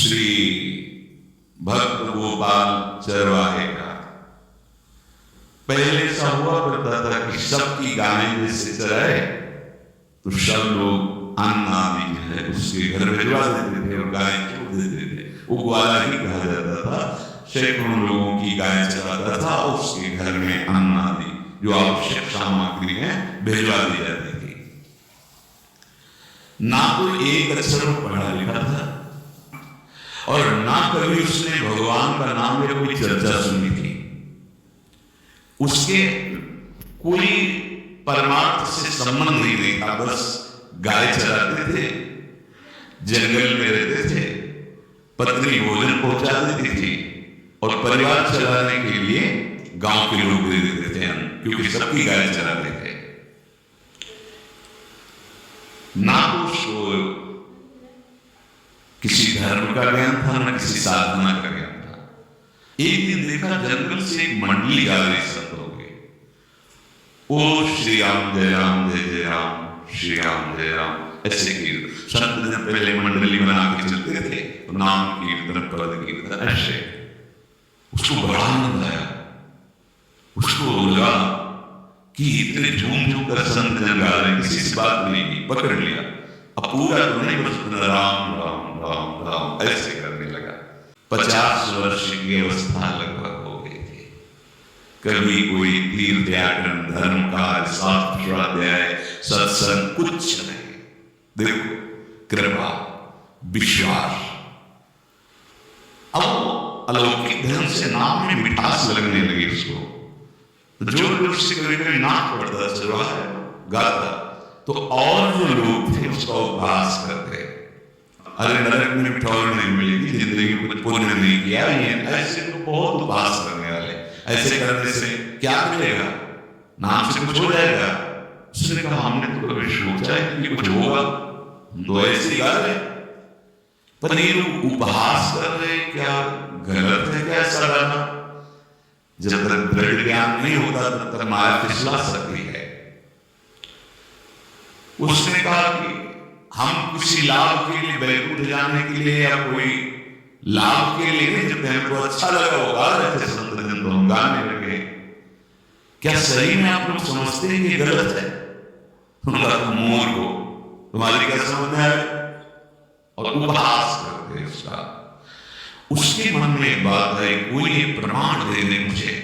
श्री भक्त गोपाल चरवाहे का। पहले ऐसा हुआ करता था कि सबकी गायें जैसे चराए तो सब लोग अन्न आदि जो है उसके घर भिजवा देते थे और गाय छोड़ देते थे। वो ग्वाला ही कहा जाता था। सैकड़ों लोगों की गाय चराता था और उसके घर में अन्न आदि जो आवश्यक सामग्री है भिजवा दी जाती थी। ना तो एक अक्षर पढ़ा लिखा था और ना कभी उसने भगवान का नाम या कोई चर्चा सुनी थी। उसके कोई परमार्थ से संबंध ही नहीं था। बस गाय चराते थे, जंगल में रहते थे, पत्नी भोजन पहुंचा देती थी और परिवार चलाने के लिए गांव के लोग दे देते थे, क्योंकि सबकी गाय चराते थे। ना तो उसको किसी धर्म का ज्ञान था ना किसी साधना का ज्ञान था। एक दिन देखा जंगल से एक मंडली गा रही संतों के, ओ श्री राम जय राम जय जय राम, श्री राम जय राम, ऐसे कीर्तन संत दिन पहले मंडली बना के चलते थे, नाम कीर्तन पद कीर्तन ऐसे। उसको बड़ा आनंद आया। उसको लगा कि इतने झूम झूम कर संत जन गा रहे हैं, किसी से बात नहीं की, पकड़ लिया। अब पूरा तो नहीं, बस राम राम राम राम ऐसे करने लगा। 50 वर्ष की अवस्था लगभग हो गई थी। कभी कोई तीर्थ यात्रा, धर्म कार्य, शास्त्र स्वाध्याय, सत्संग कुछ नहीं। देखो कृपा, विश्वास। अब अलौकिक ढंग से नाम में मिठास लगने लगी उसको। तो जो लोग से कभी कभी नाक पड़ता चरवाहा गाता, तो और जो लोग थे उसका उपहास करते, अरे नरक में मिठाई नहीं मिलेगी, जिंदगी में कुछ पुण्य नहीं किया, ये ऐसे तो बहुत उपहास करने वाले। ऐसे करने से क्या मिलेगा, नाम से कुछ हो जाएगा। उसने कहा हमने तो कभी सोचा है कि कुछ होगा, तो ऐसे गा रहे, पर ये लोग उपहास कर रहे, क्या गलत है क्या ऐसा गाना? जब तक दृढ़ ज्ञान नहीं होता तब तक माया फिसला सकती है। उसने कहा कि हम किसी लाभ के लिए, बैकुंठ जाने के लिए या कोई लाभ के लिए नहीं, जब हमको अच्छा लगा होगा ऐसे संत जन तो हम गाने लगे। क्या सही में आप लोग समझते हैं कि गलत है? मोर को तुम्हारी क्या समझ में आए? और उपहास करते उसका। उसके मन में एक बात है, कोई एक प्रमाण दे दे मुझे,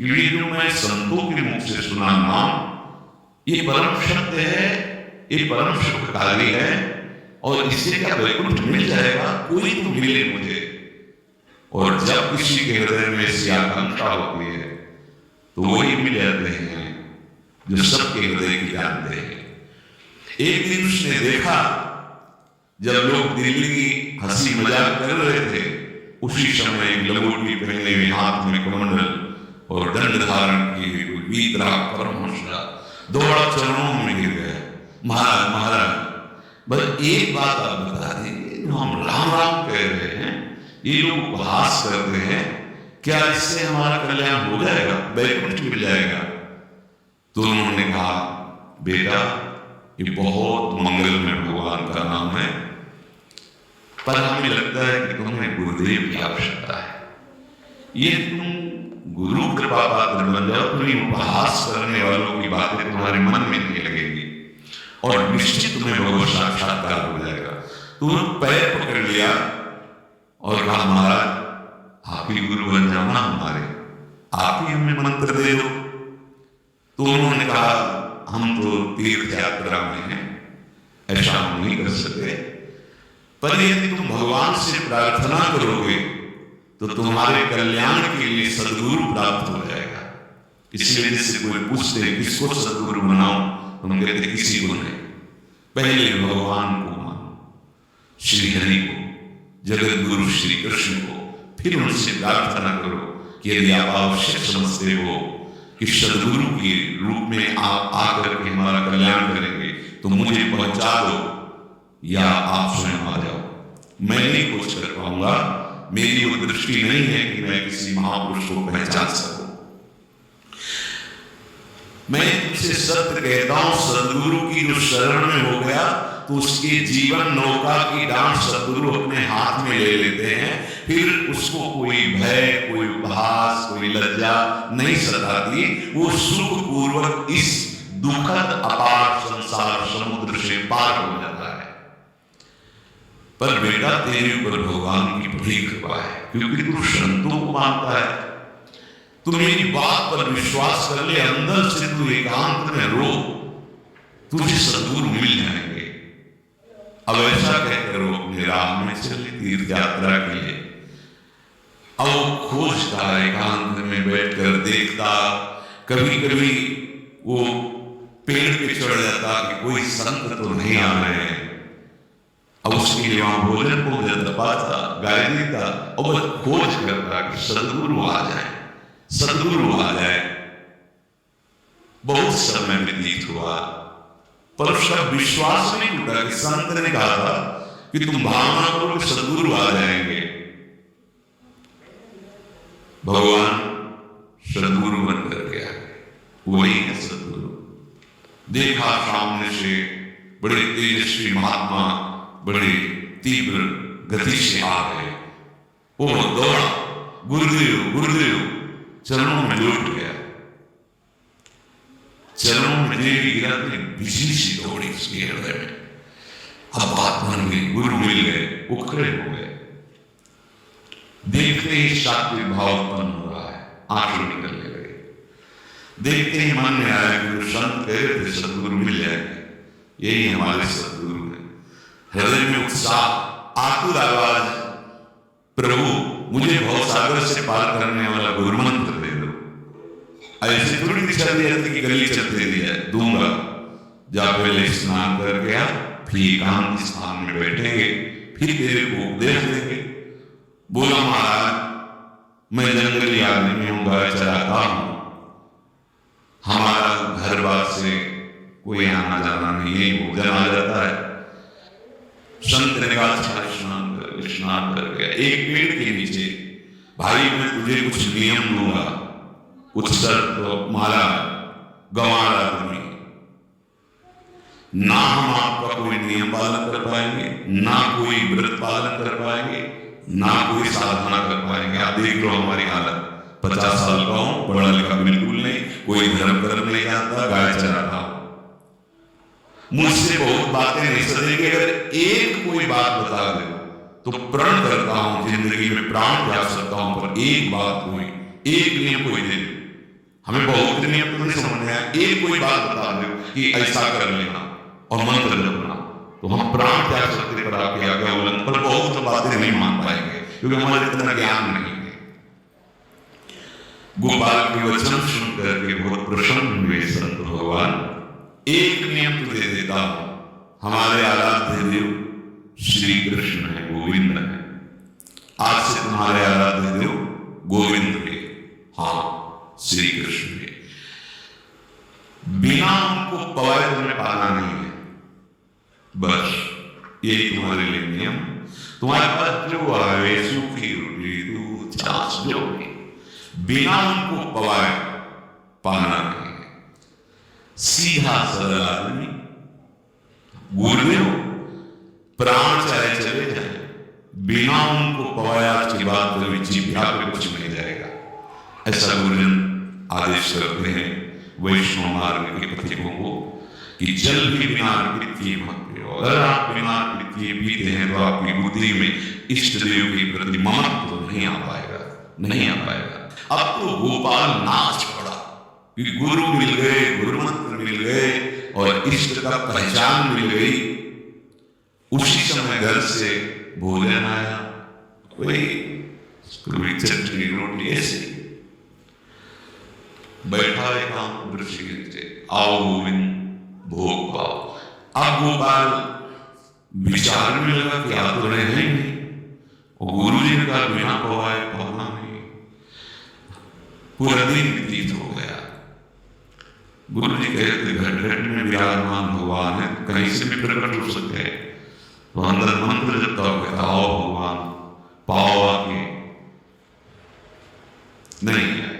ये जो मैं संतों के मुख से सुना नाम, ये परम सत्य है, ये परम सुखकारी है, और इससे क्या वैकुंठ मिल जाएगा? कोई तो मिले मुझे। और जब किसी के हृदय में ऐसी आकांक्षा होती है तो वही मिल जाते हैं जो सबके हृदय की जानते हैं। एक दिन उसने देखा जब लोग दिल्ली की हंसी मजाक कर रहे थे, उसी समय एक लंगोटी पहने हुए, हाथ में कमंडल और दंड धारण किए हुए वीतराग परमहंस दौड़ा चरणों में गिर गया। महाराज महाराज, बस एक बात आप बता देंगे, जो हम राम राम कह रहे हैं, ये लोग उपहास करते हैं, क्या इससे हमारा कल्याण हो जाएगा, वैकुंठ मिल जाएगा? तो उन्होंने कहा बेटा, ये बहुत मंगलमय भगवान का नाम है, पर हमें लगता है कि तुम्हें गुरुदेव की आवश्यकता है। ये तुम गुरु कृपा पात्र बन जाओ तो ये उपहास करने वालों की बातें तुम्हारे मन में नहीं लगेगी और निश्चित तुम्हें भगवत साक्षात्कार हो जाएगा। तुमने पैर पकड़ लिया और कहा महाराज आप ही गुरु बन जाओ ना हमारे, आप ही हमें मंत्र दे दो। तो उन्होंने कहा हम तो तीर्थ यात्रा में हैं, ऐसा हम नहीं कर सकते, पर यदि तुम भगवान से प्रार्थना करोगे तो तुम्हारे कल्याण के लिए सदगुरु प्राप्त हो जाएगा। इसलिए जिससे कोई पूछते किसको सदगुरु बनाओ, तुम कहते किसी को नहीं, पहले भगवान को मानो, श्री हरि को, जगत गुरु श्री कृष्ण को, फिर उनसे प्रार्थना करो कि यदि आप आवश्यक समझते हो कि सदगुरु के रूप में आप आकर के हमारा कल्याण करेंगे तो मुझे पहुंचा दो, या आप स्वयं आ जाओ। मैं नहीं कुछ कर पाऊंगा, मेरी वो दृष्टि नहीं है कि मैं किसी महापुरुष को पहचान सकूं। मैं तुमसे सत्य कहता हूं, सदगुरु की जो शरण में हो गया तो उसके जीवन नौका की डांट सदगुरु अपने हाथ में ले लेते हैं। फिर उसको कोई भय, कोई उपहास, कोई लज्जा नहीं सताती। वो सुख पूर्वक इस दुखद अपार संसार समुद्र से पार हो जाता है। पर बेटा तेरे ऊपर भगवान की बड़ी कृपा है, क्योंकि तू संतों को मानता है। तू मेरी बात पर विश्वास कर ले, अंदर से तू एकांत में रो, तुझे सदगुरु मिल जाएंगे। अब ऐसा कहकर वो अपने राह में चले तीर्थ यात्रा के लिए। अब वो खोजता, एकांत में बैठकर देखता, कभी कभी वो पेड़ पे चढ़ जाता कि कोई संत तो नहीं आ रहे हैं। अब उसके लिए वहां भोजन भोजन दबाता, गाय देता और बस खोज करता कि सदगुरु आ जाए, सदगुरु आ जाए। बहुत समय व्यतीत हुआ, पर उसका विश्वास नहीं टूटा कि संत ने कहा था कि तुम भावना करो कि सदगुरु आ जाएंगे। भगवान सदगुरु बनकर गया, वही है सदगुरु। देखा सामने से बड़े तेजस्वी महात्मा बड़े तीव्र गति से आ गए। वो दौड़ा, गुरुदेव गुरुदेव, चरणों में लौट गया। चरणों में देवी गिरा, बिजली सी दौड़ी उसके हृदय में। अब बात बन गई, गुरु मिल गए, वो खड़े हो गए। देखते ही सात्विक भाव उत्पन्न हो रहा है, आंसू निकलने लगे। देखते ही मन में आया कि संत कह रहे थे सदगुरु मिल जाएंगे, यही हमारे सदगुरु है। हृदय में उत्साह, आतुर आवाज, प्रभु मुझे भवसागर से पार करने वाला गुरु मंत्र दे दो। ऐसे थोड़ी दिशा दी जाती कि गली चलते दिया दूंगा। जा पहले स्नान करके आ, फिर एकांत स्थान में बैठेंगे, फिर तेरे को उपदेश देंगे। बोला महाराज, मैं जंगली आदमी हूं, गाय चराता हूं, हमारा घर बार से कोई आना जाना नहीं, यही भोजन आ जाता है। संत ने कहा स्नान कर गया। एक पेड़ के नीचे, भाई मैं तुझे कुछ नियम दूंगा, कुछ शर्त माला, गंवार आदमी, ना हम आपका कोई नियम पालन कर पाएंगे, ना कोई व्रत पालन कर पाएंगे, ना कोई साधना कर पाएंगे। आप देख लो हमारी हालत, 50 साल का हूं, पढ़ा लिखा बिल्कुल नहीं, कोई धर्म कर्म नहीं आता, गाय चराता हूं। मुझसे बहुत बातें नहीं सकेंगे। अगर एक कोई बात बता दे तो प्रण करता हूं, जिंदगी में प्राण त्याग सकता हूं, पर एक बात कोई, एक नियम कोई दे। हमें बहुत नियम तो नहीं समझ में आया, एक कोई बात बता दो कि ऐसा कर लेना और मंत्र जपना, तो हम प्राण त्याग सकते, पर आपकी आज्ञा उल्लंघन पर बहुत बातें नहीं मान पाएंगे, क्योंकि हमारे इतना ज्ञान नहीं है। गोपाल के वचन सुनकर के बहुत प्रसन्न हुए संत भगवान। एक नियम तो दे देता हूं, हमारे आराध्य देव श्री कृष्ण है, गोविंद है। आज से तुम्हारे आराध्य देव गोविंद के, हाँ श्री कृष्ण के। बिना उनको पवाए तुम्हें पाना नहीं है, बस यही तुम्हारे लिए नियम। तुम्हारे पास जो आवे, सूखी रोटी, दूध, छाछ, जो भी, बिना उनको पवाए पाना नहीं। सीधा सरल आदमी, गुरुदेव प्राण चाहे चले जाए, बिना उनको पवाया की बात कभी जीभा पे कुछ नहीं जाएगा। ऐसा गुरुजन आदेश करते हैं वैष्णव मार्ग के पथिकों को कि जल भी बिना अर्पित किए मत पियो। अगर आप बिना अर्पित किए पीते हैं तो आपकी बुद्धि में इष्ट देव के प्रति ममत्व तो नहीं आ पाएगा, नहीं आ पाएगा। अब तो गोपाल नाच पड़ा कि गुरु मिल गए, गुरु मंत्र मिल गए और इष्ट का पहचान मिल गई। उसी समय घर से भोजन आया, वही चटनी रोटी, ऐसे बैठा एकांत वृक्ष के नीचे, आओ गोविंद भोग पाओ। अब गोपाल विचार में लगा कि आप तो रहे नहीं, और गुरु जी ने कहा बिना पवाए पाना नहीं। पूरा दिन व्यतीत हो गया। गुरु जी कहते घर घर में विराजमान भगवान है, कहीं से भी प्रकट हो सकते हैं। तो अंदर मंत्र जब तक आओ भगवान पाओ आके, नहीं आए।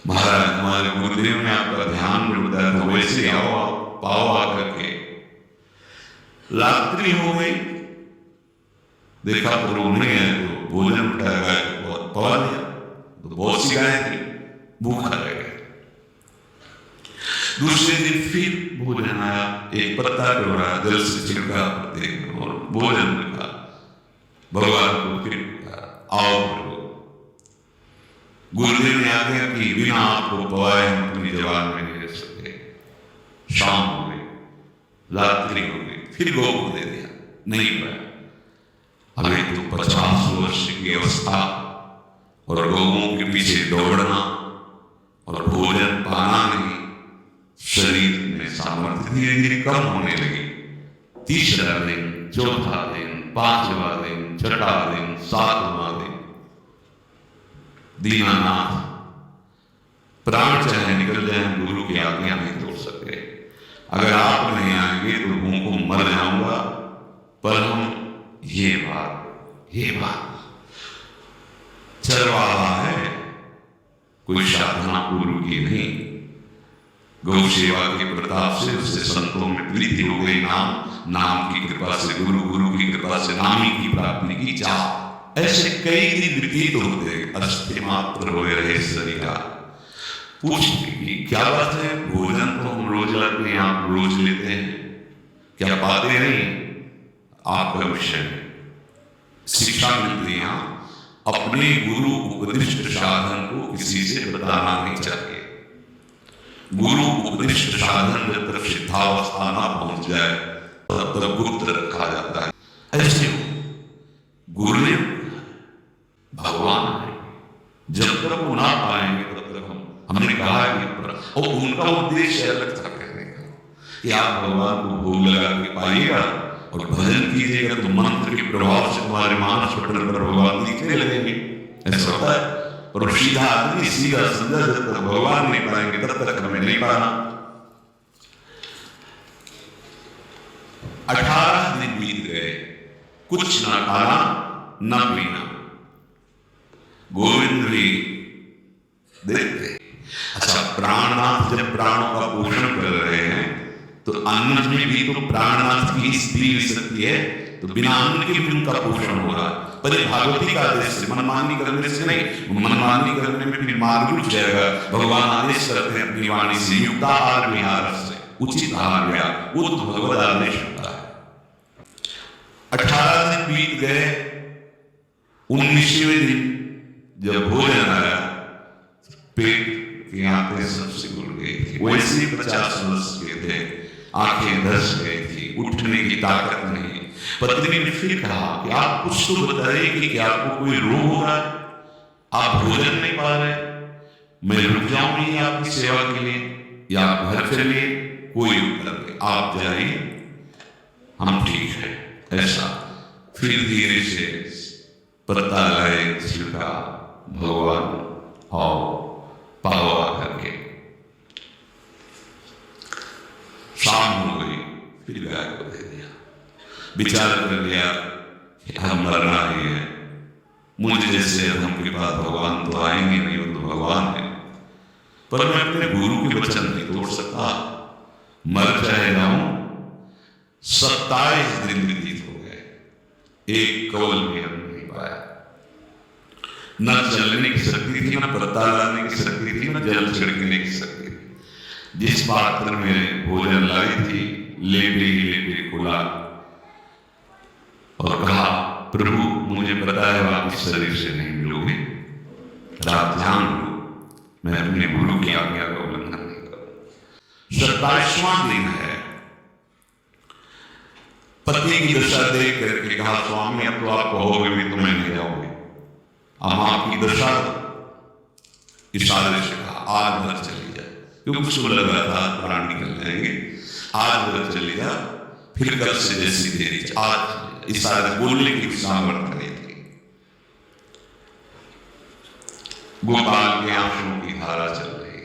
महाराज हमारे गुरुदेव ने आपका ध्यान जुड़ता है, तो वैसे आओ, पाओ आकर के गई, देखा प्रभु नहीं है तो भोजन उठाया, गाय को पवा दिया, तो बहुत सी गाय थी, भूखा रह गया। दूसरे दिन फिर भोजन आया, एक पत्ता टोरा जल से छिड़का और भोजन रखा, भगवान को फिर आओ प्रभु। गुरुदेव ने आज्ञा की, बिना आपको पवाए हम अपनी जवान में नहीं रह सकते। शाम हो गई, रात्रि हो गई, फिर गौ को दे दिया, नहीं पाया। अभी तो 50 वर्ष की अवस्था और गौओं के पीछे दौड़ना और भोजन पाना नहीं, शरीर में सामर्थ्य धीरे धीरे कम होने लगी। तीसरा दिन, चौथा दिन, पांचवा दिन, छठा दिन, सातवां दिन, दीनानाथ प्राण चाहे निकल जाए, गुरु की आज्ञा नहीं तोड़ सकते। अगर आप नहीं आएंगे तो भूखों मर जाऊंगा। पर हम ये बात चरवाहा है, कोई साधना गुरु की नहीं। गौ सेवा के प्रताप से उससे संतों में प्रीति हो गई, नाम की कृपा से, गुरु की कृपा से नामी की प्राप्ति की चाह। ऐसे कई दिन व्यतीत होते, अस्थि मात्र हो रहे शरीरा। पूछते कि क्या बात है, भोजन तो हम रोज लेते हैं, आप रोज लेते हैं, क्या पाते नहीं? आपका विषय शिक्षा मिलती है, अपने गुरु उपदिष्ट साधन को किसी से बताना नहीं चाहिए। गुरु उपदिष्ट साधन जब तक सिद्धावस्था ना पहुंच जाए तब तक गुप्त रखा जाता है। ऐसे गुरुदेव भगवान है, जब तक वो ना पाएंगे तब तक हमने कहा कि, और उनका उद्देश्य अलग था कहने का कि आप भगवान को भोग लगा के पाइएगा और भजन कीजिएगा तो मंत्र के प्रभाव से तुम्हारे मानस पटल पर भगवान दिखने लगेंगे। ऐसा होता है। और सीधा आदमी सीधा समझा, जब तक भगवान नहीं पाएंगे तब तक हमें नहीं पाना। 18 दिन बीत गए, कुछ ना खाना न पीना। गोविंद भी देखते, अच्छा प्राणनाथ जब प्राणों का पोषण कर रहे हैं तो अन्न में भी तो प्राणनाथ की स्त्री भी सकती है, तो बिना अन्न के भी उनका पोषण हो रहा है। पर भागवती का आदेश से, मनमानी करने से नहीं, मनमानी करने में फिर मार्ग उठ जाएगा। भगवान आदेश करते हैं अपनी वाणी से, युक्ताहार विहार से, उचित आहार विहार, वो तो भगवत आदेश होता है। 18 दिन बीत गए, 19वें दिन जब भोजन आया, पेट की आंखें सबसे खुल गई थी। वैसे ही 50 वर्ष के थे, आंखें धस गई थी, उठने की ताकत नहीं। पत्नी ने फिर कहा कि आप कुछ तो बताइए कि क्या आपको कोई रोग हो रहा है, आप भोजन नहीं पा रहे, मैं रुक जाऊं नहीं आपकी सेवा के लिए, या आप घर चलिए, कोई उत्तर नहीं, आप जाइए, हम ठीक है। ऐसा फिर धीरे से पत्ता लाए, छिड़का, भगवान आओ पावा करके। शाम हो गई, फिर गाय को दे दिया। विचार कर लिया कि हम मरना ही है, मुझे जैसे हम के पास भगवान तो आएंगे नहीं, वो तो भगवान है, पर मैं अपने गुरु के वचन नहीं तोड़ सकता, मर चाहे जाऊं। 27 दिन व्यतीत हो गए, एक कौल भी हम नहीं पाया। न चलने की शक्ति थी, न पत्ता लाने की शक्ति थी, न जल छिड़कने की शक्ति थी। जिस पात्र में भोजन लाई थी, लेटे खुला और कहा, प्रभु मुझे पता है आप इस शरीर से नहीं मिलोगे, आप ध्यान लो, मैं अपने गुरु की आज्ञा का उल्लंघन नहीं करूं। 27वां दिन है, पति की दशा देख करके कहा, स्वामी अब तो आप कहोगे भी तो मैं नहीं जाऊंगी, अब आपकी दशा इशारे से कहा, आज घर चली जा, क्योंकि उसको लग रहा था प्राण निकल जाएंगे, आज घर चली जा, फिर कल से जैसी देरी, आज इशारे बोलने की सामर्थ्य नहीं थी। गोपाल के आंसुओं की धारा चल रही,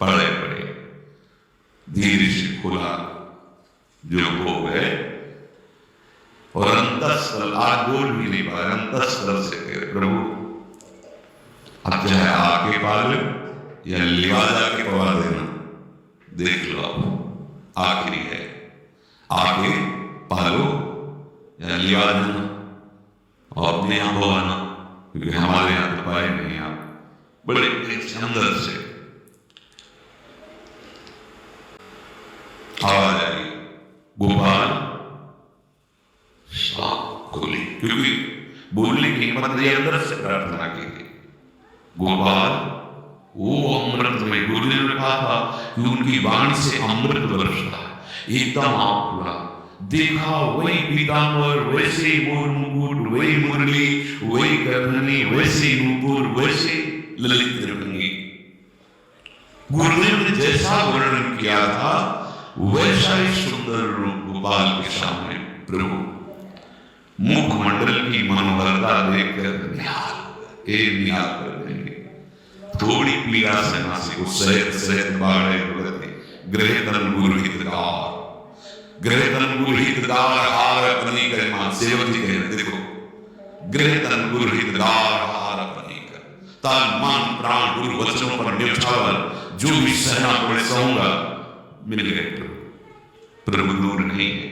पड़े पड़े धीरे से खुला, जो हो गए, और अंतःस्थल, आज बोल भी नहीं पाए, अंतःस्थल से कहे, प्रभु अब चाहे आके पाल या लिवा जाके पवा देना, देख लो, आप आखिरी है, आके पालो या लिवा देना और अपने यहाँ बोआना, क्योंकि हमारे यहाँ तो पाए नहीं आप। बड़े अंदर से आवाज आई, गोपाल साफ खोली, क्योंकि बोलने की हिम्मत नहीं, अंदर से प्रार्थना की थी। गोपाल वो अमृत में, गुरु ने कहा था कि उनकी वाणी से अमृत बरसता है। एकदम आंख खुला, देखा वही पीतांबर, वैसे मोर मुकुट, वही मुरली, वही करधनी, वैसे नूपुर, वैसे ललित त्रिभंगी। गुरुदेव ने जैसा वर्णन किया था वैसा ही सुंदर रूप गोपाल के सामने प्रभु मुखमंडल की मनोहरता देखकर निहाल कर देंगे। थोड़ी पीड़ा सहना से को सहित सहित बाढ़े भगते ग्रहतन गुरुहितकार, ग्रहतन गुरुहितकार हार अपनी कर मां सेवक जी कह रहे, देखो ग्रहतन गुरुहितकार हार अपनी कर, तन मन प्राण गुरु वचनों पर न्यौछावर, जो भी सहना पड़े सहूंगा। मिल गए प्रभु दूर नहीं है,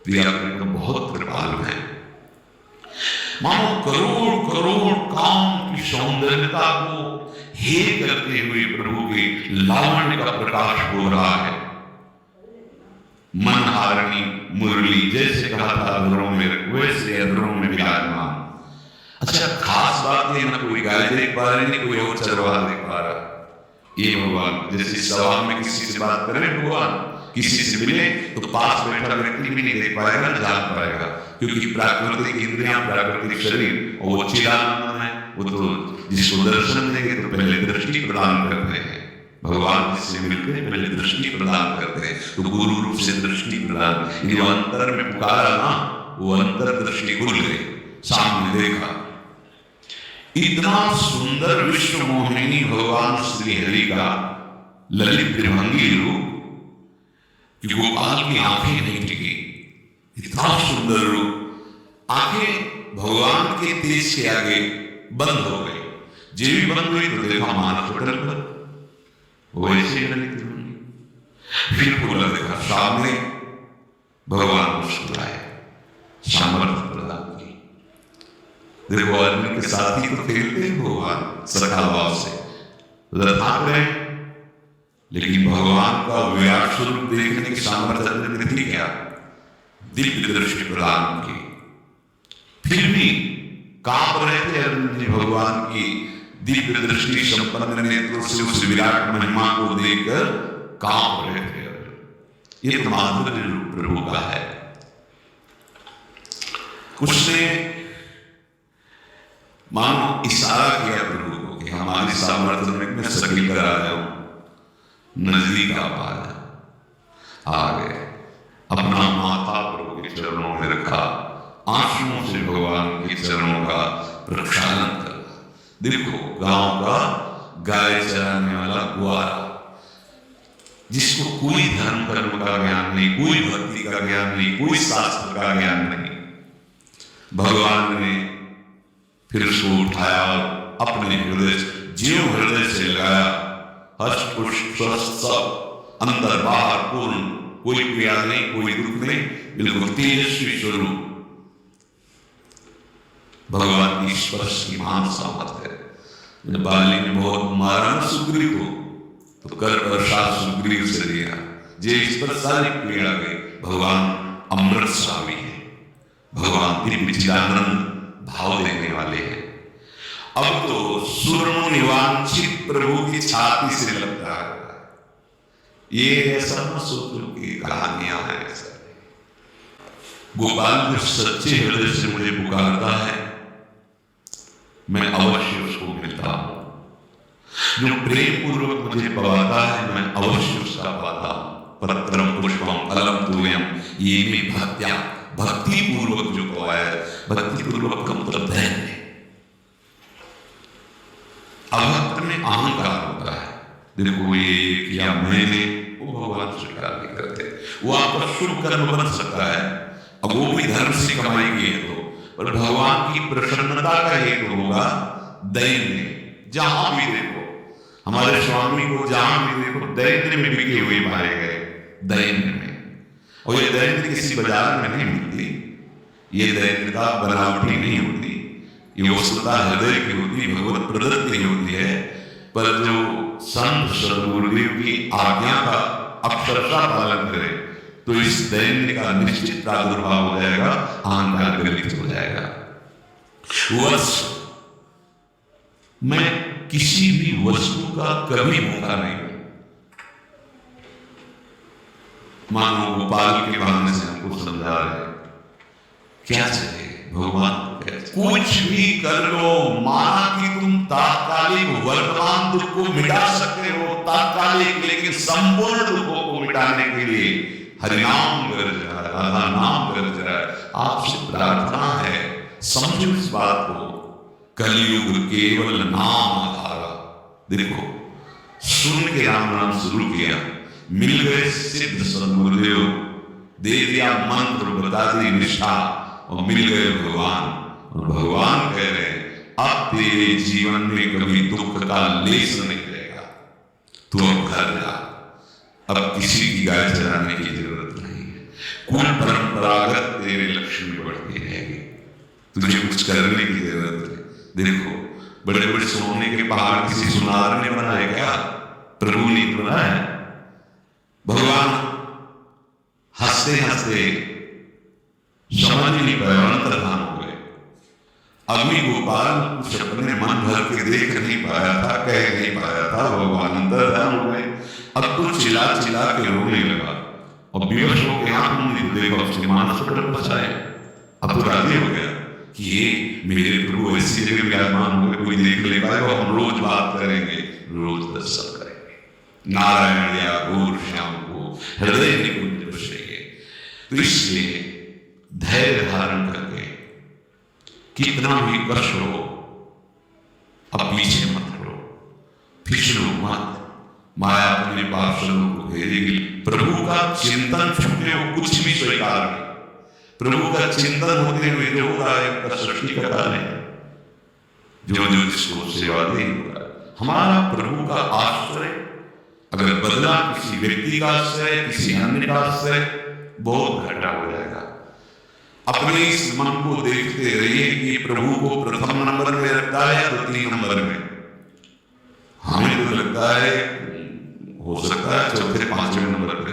प्रिया तो बहुत कृपालु है। मानो करोड़ करोड़ काम की सौंदर्यता को हे करते हुए प्रभु के लावण्य का प्रकाश हो रहा है। मनहारिणी मुरली जैसे कहा था अधरों में, वैसे अधरों में विराजमान। अच्छा, खास बात ये ना कोई गाय देख पा रहे, नहीं कोई और चरवाहा देख पा रहा। ये भगवान जैसे सवाल में किसी से बात करें, भगवान किसी से मिले तो पास बैठा व्यक्ति भी नहीं देख पाएगा, ना जान पाएगा, क्योंकि प्राकृतिक इंद्रियां, प्राकृतिक शरीर, और वो चिदानंद है, वो तो जिसको दर्शन देंगे तो पहले दृष्टि प्रदान करते हैं। भगवान जिससे मिलते हैं पहले दृष्टि प्रदान करते हैं, तो गुरु रूप से दृष्टि प्रदान। जो अंतर में पुकारा ना, वो अंतर दृष्टि खुल गई, सामने देखा। इतना सुंदर विश्व मोहिनी भगवान श्री हरि का ललित त्रिभंगी रूप कि गोपाल की आंखें नहीं टिकी। इतना सुंदर रूप, आंखें भगवान के तेज के आगे बंद हो गई। जेबी बंद हुई तो देखा मानस पटल पर वैसे ललित त्रिभंगी। फिर खोला, देखा सामने भगवान मुस्कुराए, सामर्थ्य प्रदान की। देखो आदमी के साथ ही तो खेलते हैं भगवान सखा भाव से, लड़ाक रहे, लेकिन भगवान का विराट स्वरूप देखने की सामर्थ्य थी क्या? दिव्य दृष्टि प्रदान की। फिर भी कांप रहे थे अर्जुन जी भगवान की दिव्य दृष्टि संपन्न नेत्रों से उस विराट महिमा को देखकर कांप रहे थे अर्जुन। ये तो माधुर्य रूप प्रभु का है। उसने मानो इशारा किया प्रभु को कि हमारी सामर्थ्य में सकील कर आ जाओ, नजदीक आ गए। अपना माथा प्रभु के चरणों में रखा, आंसुओं से भगवान के चरणों का प्रक्षालन कर। देखो गांव का गाय चराने वाला ग्वारा, जिसको कोई धर्म कर्म का ज्ञान नहीं, कोई भक्ति का ज्ञान नहीं, कोई शास्त्र का ज्ञान नहीं, भगवान ने फिर उसको उठाया और अपने हृदय जीव हृदय से लगाया। हष्ट पुष्ट स्वस्थ सब, अंदर बाहर पूर्ण, कोई क्रिया नहीं, कोई दुख नहीं, बिल्कुल तेजस्वी स्वरूप। भगवान की स्पर्श की महान सामर्थ्य है। जब बाली ने बहुत मारा ना सुग्रीव को, तो कर प्रसाद सुग्रीव से दिया, जे इस पर सारी पीड़ा गई। भगवान अमृत स्वामी है, भगवान दिव्य चिदानंद भाव देने वाले हैं। अब तो सुरनु निवांछित प्रभु की छाती से लगता है। ये ऐसा न सोचो की कहानियां हैं। गोपाल जो सच्चे हृदय से मुझे पुकारता है, मैं अवश्य उसको मिलता हूं। जो प्रेम पूर्वक मुझे पवाता है, मैं अवश्य उसका पाता हूं। पत्रम पुष्पम अलम तुयम, ये भी भक्त्या, भक्ति पूर्वक जो पवाया, भक्ति पूर्वक का मतलब धैर्य। अभक्त में अहंकार होता है, देखो ये किया मैंने, वो भगवान स्वीकार नहीं करते। वो आपका शुभ कर्म बन सकता है, अब वो भी धर्म से कमाई की है तो, पर भगवान की प्रसन्नता का हेतु होगा दैन्य। जहां भी देखो हमारे स्वामी को, जहां भी देखो दैन्य में बिके हुए पाए गए, दैन्य में। और ये दैन्य किसी बाजार में नहीं मिलती, ये दैन्यता बनावटी नहीं होती, ये वस्तुता हृदय की होती, भगवत प्रदत्त की होती है। पर जो संत सद्गुरुदेव की आज्ञा का अक्षरशः पालन करे तो इस दैन्य का निश्चित प्रादुर्भाव हो जाएगा, अहंकार गलित हो जाएगा। वस्तु, मैं किसी भी वस्तु का कभी भूखा नहीं हूं। मानो गोपाल के बहाने से हमको समझा रहे क्या चाहिए भगवान, कुछ भी कर लो, माना कि तुम तात्कालिक वर्तमान दुख को मिटा सकते हो, तात्कालिक, लेकिन संपूर्ण दुखों को मिटाने के लिए हरिनाम गरज रहा है, राधा नाम गरज रहा है। आपसे प्रार्थना है, समझो इस बात को, कलयुग केवल नाम आधारा। देखो, सुन के राम नाम शुरू किया, मिल गए सिद्ध सद्गुरुदेव, दे दिया मंत्र, बता दी निष्ठा, और मिल गए भगवान। और भगवान कह रहे हैं अब तेरे जीवन में कभी दुख का लेस नहीं रहेगा, तू अब घर जा, अब किसी की गाय चराने की जरूरत नहीं है, कुल परंपरागत तेरे लक्ष्य में बढ़ती रहेगी, तुझे कुछ करने की जरूरत है। देखो, बड़े बड़े सोने के पहाड़ किसी सुनार ने बनाए क्या? प्रभु ने बनाया। भगवान हंसते हंसते समझ नहीं पाए, अंतर्धान हो गए। अग्नि गोपाल कुछ अपने मन भर के देख नहीं पाया था, कह नहीं पाया था, भगवान अंतर्धान हो गए। अब तो चिल्ला चिल्ला के रोने लगा और बेहोश हो के आंख मूंद देखो, उसके मानस पर बचाए। अब तो राजी हो गया कि ये मेरे प्रभु ऐसी जगह विराजमान हो गए, कोई देख ले पाएगा, हम रोज बात करेंगे, रोज दर्शन करेंगे, नारायण या गौर श्याम को हृदय निकुंज बसेंगे। तो इसलिए धैर्य धारण करके कितना भी कष्ट हो, अब पीछे मत करो, फिसलो मत, माया अपने पार्षदों को भेजेगी। प्रभु का चिंतन छूटे हो कुछ भी स्वीकार नहीं, प्रभु का चिंतन होते हुए जो होगा एक सृष्टि का कार्य है, जो जो जिसको सेवा दे होगा। हमारा प्रभु का आश्रय अगर बदला किसी व्यक्ति का आश्रय, किसी अन्य का आश्रय, बहुत घटा हो जाएगा। अपने इस मन को देखते रहिए कि प्रभु को प्रथम नंबर में रखता है या द्वितीय नंबर में। हमें तो लगता है हो सकता है चौथे पांचवें नंबर पे